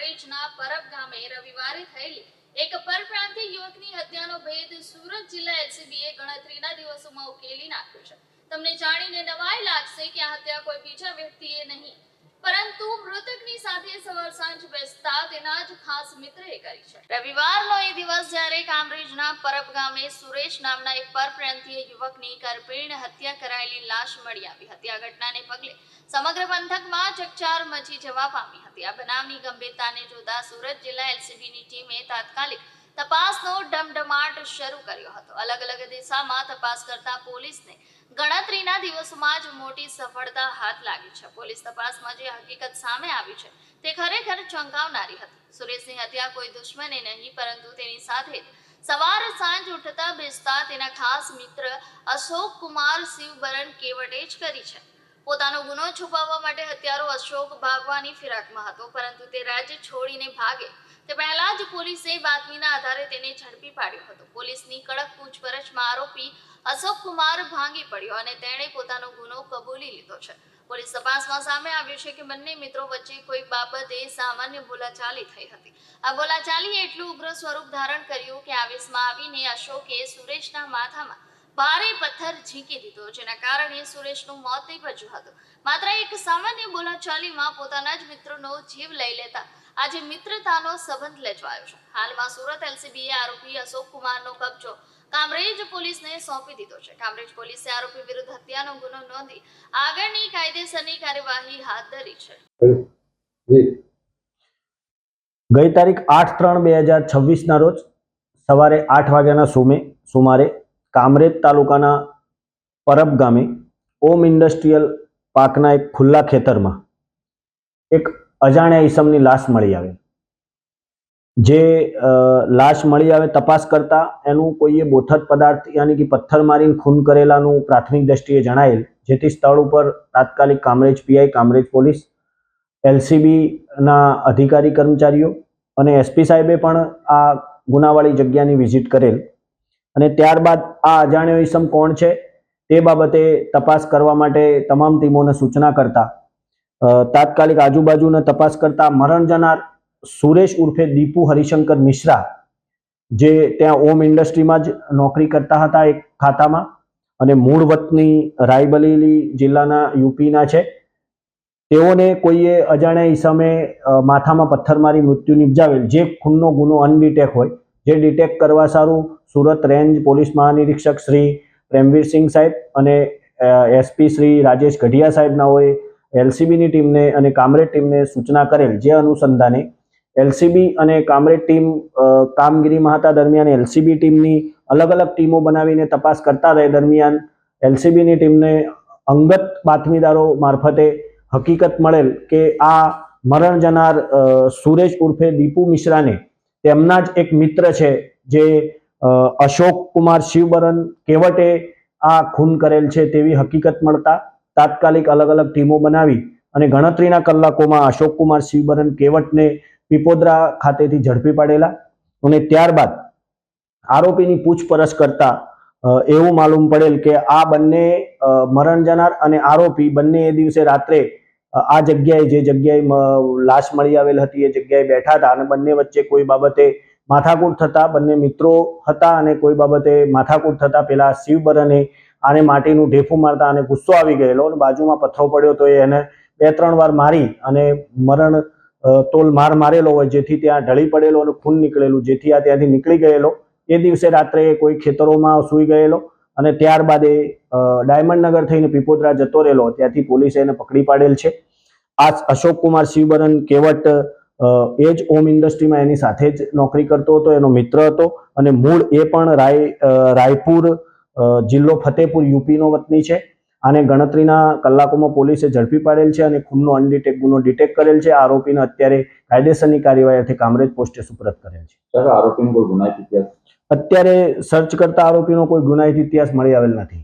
કામરેજના પરબ ગામે રવિવારે થયેલી એક પરપ્રાંતીય યુવકની હત્યાનો ભેદ સુરત જિલ્લા એલસીબીએ ગણતરીના દિવસોમાં ઉકેલી નાખ્યો છે। તમને જાણીને નવાઈ લાગશે કે આ હત્યા કોઈ બીજા વ્યક્તિએ નહીં પરંતુ મૃતકની સાથે સવાર સાંજ બેસતા તેના જ ખાસ મિત્રએ કરી છે। રવિવારનો એ દિવસ જ્યારે કામરેજના પરબ ગામે સુરેશ નામના એક પરપ્રાંતીય યુવકની કરપીણ હત્યા કરાયેલી લાશ મળી આવી હતી। આ ઘટનાને પગલે સમગ્ર પંથકમાં ચકચાર મચી જવા પામી હતી। આ બનાવની ગંભીરતાને જોતા સુરત જિલ્લા એલસીબીની ટીમે તાત્કાલિક તપાસનો ધમધમાટ શરૂ કર્યો હતો। અલગ અલગ દિશામાં તપાસ કરતા પોલીસને ગણતરીના દિવસોમાં જ મોટી સફળતા હાથ લાગી છે। પોલીસ તપાસમાં જે હકીકત સામે આવી છે તે ખરેખર ચોંકાવનારી હતી। સુરેશની હત્યા કોઈ દુશ્મને નહીં પરંતુ તેની સાથે સવાર સાંજ ઉઠતા બેસતા તેના ખાસ મિત્ર અશોક કુમાર શિવબરન કેવટે જ કરી છે। પોતાનો ગુનો છુપાવવા માટે હત્યારો અશોક ભાગવાની ફિરાકમાં હતો પરંતુ તે રાજ્ય છોડીને ભાગે તે પહેલા જ પોલીસે બાતમીના આધારે તેને ઝડપી પાડ્યો હતો। પોલીસની કડક પૂછપરછમાં આરોપી અશોક કુમાર ભાંગી પડ્યો અને તેણે પોતાનો ગુનો કબૂલી લીધો છે। પોલીસ તપાસમાં સામે આવ્યું છે કે બંને મિત્રો વચ્ચે કોઈ બાબતે સામાન્ય બોલાચાલી થઈ હતી। આ બોલાચાલીએ એટલું ઉગ્ર સ્વરૂપ ધારણ કર્યું કે આવેશમાં આવીને અશોકે સુરેશના માથામાં ભારે પથ્થર ઝીંકી દીધો જેના કારણે સુરેશનું મોત નીપજ્યું હતું। માત્ર એક સામાન્ય બોલાચાલીમાં પોતાના જ મિત્રનો જીવ લઈ લેતા આજે મિત્રતાનો સંબંધ લેજવાયો છે। હાલમાં સુરત એલસીબીએ આરોપી અશોક કુમારનો કબજો કામરેજ પોલીસને સોંપી દીધો છે। કામરેજ પોલીસે આરોપી વિરુદ્ધ હત્યાનો ગુનો નોંધી આગળની કાયદેસરની કાર્યવાહી હાથ ધરી છે। ગઈ તારીખ 8/3/2026 રોજ સવારે 8 વાગ્યાના સુમારે કામરેજ તાલુકાના પરબ ગામે ઓમ ઇન્ડસ્ટ્રીયલ પાર્કના એક ખુલ્લા ખેતરમાં એક અજાણ્યા ઈસમની લાશ મળી આવે। જે લાશ મળી આવે તપાસ કરતા એનું કોઈએ બોથડ પદાર્થ યાની કે પથ્થર મારીને ખૂન કરેલાનું પ્રાથમિક દ્રષ્ટિએ જણાયેલ, જેથી સ્થળ ઉપર તાત્કાલિક કામરેજ પીઆઈ, કામરેજ પોલીસ, એલસીબીના અધિકારી કર્મચારીઓ અને એસપી સાહેબે પણ આ ગુનાવાળી જગ્યાની વિઝિટ કરેલ અને ત્યારબાદ આ અજાણ્યો ઈસમ કોણ છે તે બાબતે તપાસ કરવા માટે તમામ ટીમોને સૂચના કરતા તાત્કાલિક આજુબાજુને તપાસ કરતા મરણ જનાર સુરેશ ઉર્ફે દીપુ હરિશંકર મિશ્રા, જે ત્યાં ઓમ ઇન્ડસ્ટ્રીમાં જ નોકરી કરતા હતા એક ખાતામાં અને મૂળ વતની રાયબરેલી જિલ્લાના યુપીના છે, તેઓને કોઈએ અજાણ્યા ઈસમે માથામાં પથ્થર મારી મૃત્યુ નિપજાવેલ, જે ખૂનનો ગુનો અનડિટેક હોય, જે ડિટેક્ટ કરવા સારું સુરત રેન્જ પોલીસ મહાનિરીક્ષક શ્રી પ્રેમવીરસિંહ સાહેબ અને એસપી શ્રી રાજેશ ગઢિયા સાહેબનાઓએ એલસીબીની ટીમને અને કામરેજ ટીમને સૂચના કરેલ। જે અનુસંધાને એલસીબી અને કામરેજ ટીમ કામગીરીમાં હતા દરમિયાન એલસીબી ટીમની અલગ અલગ ટીમો બનાવીને તપાસ કરતા રહે દરમિયાન એલસીબીની ટીમને અંગત બાતમીદારો મારફતે હકીકત મળેલ કે આ મરણ જનાર સુરેશ ઉર્ફે દીપુ મિશ્રાને તેમના જ એક મિત્ર છે જે અશોક કુમાર શિવબરન કેવટે આ ખૂન કરેલ છે તેવી હકીકત મળતા તાત્કાલિક અલગ અલગ ટીમો બનાવી અને ગણતરીના કલાકોમાં અશોક કુમાર શિવબરન કેવટને પીપોદરા ખાતેથી ઝડપી પાડેલા અને ત્યારબાદ આરોપીની પૂછપરછ કરતા એવું માલુમ પડેલ કે આ બંને મરણ જનાર અને આરોપી બંને એ દિવસે રાત્રે આ જગ્યાએ જે જગ્યાએ લાશ મળી આવેલ હતી એ જગ્યાએ બેઠા હતા અને બંને વચ્ચે કોઈ બાબતે માથાકૂટ થતા બંને મિત્રો હતા અને કોઈ બાબતે માથાકૂટ થતા પેલા શિવબરને આને માટીનું ઢેફું મારતા અને ગુસ્સો આવી ગયેલો અને બાજુમાં પથ્થરો પડ્યો તો એને 2-3 વાર મારી અને મરણ તોલ માર મારેલો હોય, જેથી ત્યાં ઢળી પડેલો અને ખૂન નીકળેલું, જેથી આ ત્યાંથી નીકળી ગયેલો। એ દિવસે રાત્રે કોઈ ખેતરોમાં સૂઈ ગયેલો અને ત્યારબાદ એ ડાયમંડનગર થઈને પીપોદરા જતો રહેલો, ત્યાંથી પોલીસે એને પકડી પાડેલ છે। આ અશોક કુમાર શિવબરન કેવટ એ જ ઓમ ઇન્ડસ્ટ્રીમાં એની સાથે જ નોકરી કરતો હતો, એનો મિત્ર હતો અને મૂળ એ પણ રાયપુર જિલ્લો ફતેપુર યુપીનો વતની છે। આને ગણતરીના કલાકોમાં પોલીસે ઝડપી પાડેલ છે અને ખૂનનો અનડિટેક ગુનો ડિટેક્ટ કરેલ છે। આરોપીને અત્યારે કાયદેસરની કાર્યવાહી કામરેજ પોસ્ટે સુપરત કરેલ છે। સર, આરોપીનો કોઈ ગુનાહિત ઇતિહાસ? અત્યારે સર્ચ કરતા આરોપીનો કોઈ ગુનાહિત ઇતિહાસ મળી આવેલ નથી।